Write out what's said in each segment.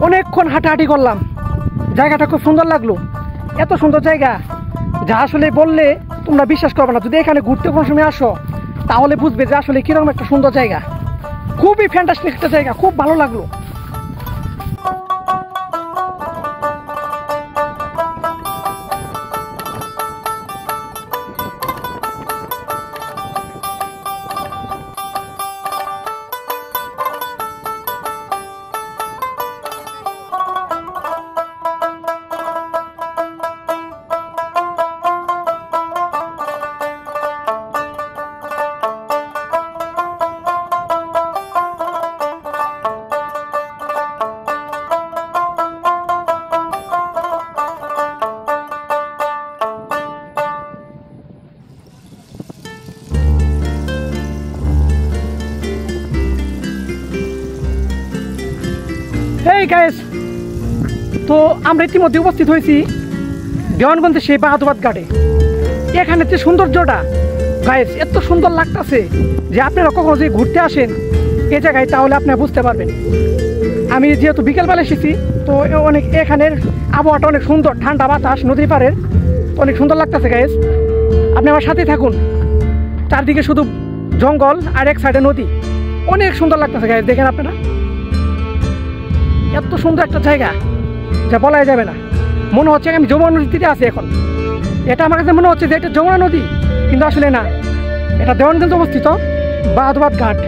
অনেকক্ষণ হাঁটাহাঁটি করলাম, জায়গাটা খুব সুন্দর লাগলো। এত সুন্দর জায়গা যা আসলে বললে তোমরা বিশ্বাস করবে না। যদি এখানে ঘুরতে কোনো সময় আসো তাহলে বুঝবে যে আসলে কিরকম একটা সুন্দর জায়গা। খুবই ফ্যান্টাস্টিক একটা জায়গা, খুব ভালো লাগলো। হেই গাইস, তো আমরা ইতিমধ্যে উপস্থিত হয়েছি দেওয়ানগঞ্জের সেই বাহাদুরাবাদ ঘাটে। এখানে যে সৌন্দর্যটা গাইস এত সুন্দর লাগতেছে যে আপনারা কখনো যদি ঘুরতে আসেন এই জায়গায় তাহলে আপনারা বুঝতে পারবেন। আমি যেহেতু বিকেলবেলা এসেছি তো অনেক এখানের আবহাওয়াটা অনেক সুন্দর, ঠান্ডা বাতাস, নদীর পাড়ের অনেক সুন্দর লাগতেছে গাইস। আপনি আমার সাথেই থাকুন। চারদিকে শুধু জঙ্গল আর এক সাইডে নদী, অনেক সুন্দর লাগতেছে গাইস। দেখেন আপনারা, এত সুন্দর একটা জায়গা যা বলাই যাবে না। মনে হচ্ছে আমি যমুনা নদীতে আছি এখন। এটা আমার কাছে মনে হচ্ছে যে এটা যমুনা নদী, কিন্তু আসলে না, এটা দেওয়ানগঞ্জ অবস্থিত বাহাদুরাবাদ ঘাট।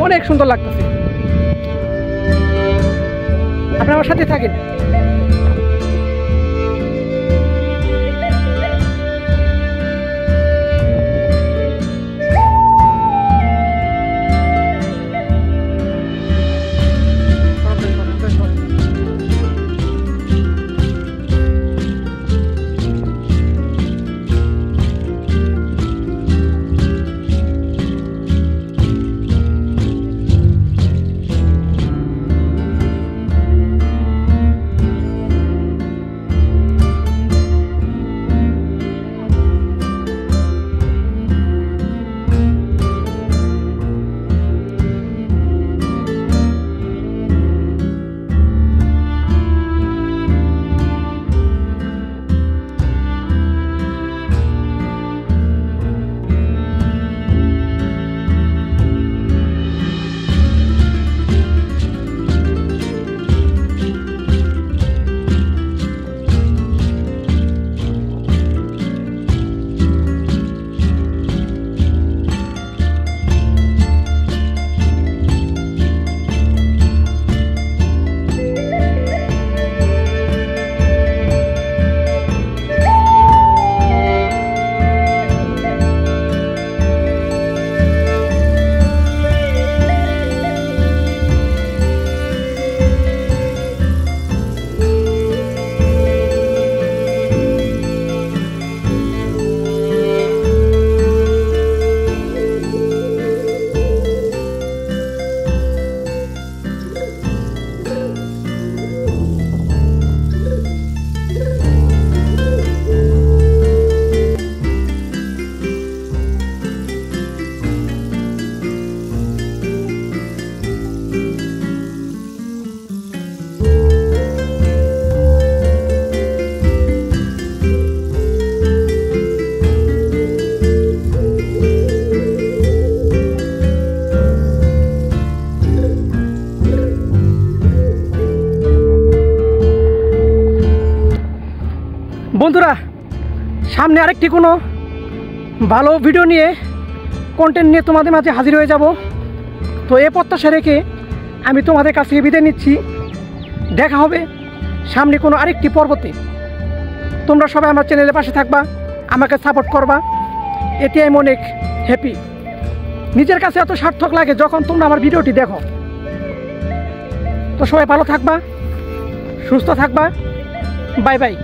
অনেক সুন্দর লাগতেছে, আপনি আমার সাথে থাকেন। বন্ধুরা, সামনে আরেকটি কোনো ভালো ভিডিও নিয়ে, কন্টেন্ট নিয়ে তোমাদের মাঝে হাজির হয়ে যাব। তো এ প্রত্যাশা রেখে আমি তোমাদের কাছ থেকে বিদায় নিচ্ছি। দেখা হবে সামনে কোনো আরেকটি পর্বতে। তোমরা সবাই আমার চ্যানেলের পাশে থাকবা, আমাকে সাপোর্ট করবা, এতে আমি অনেক হ্যাপি। নিজের কাছে এত সার্থক লাগে যখন তোমরা আমার ভিডিওটি দেখো। তো সবাই ভালো থাকবা, সুস্থ থাকবা। Bye bye.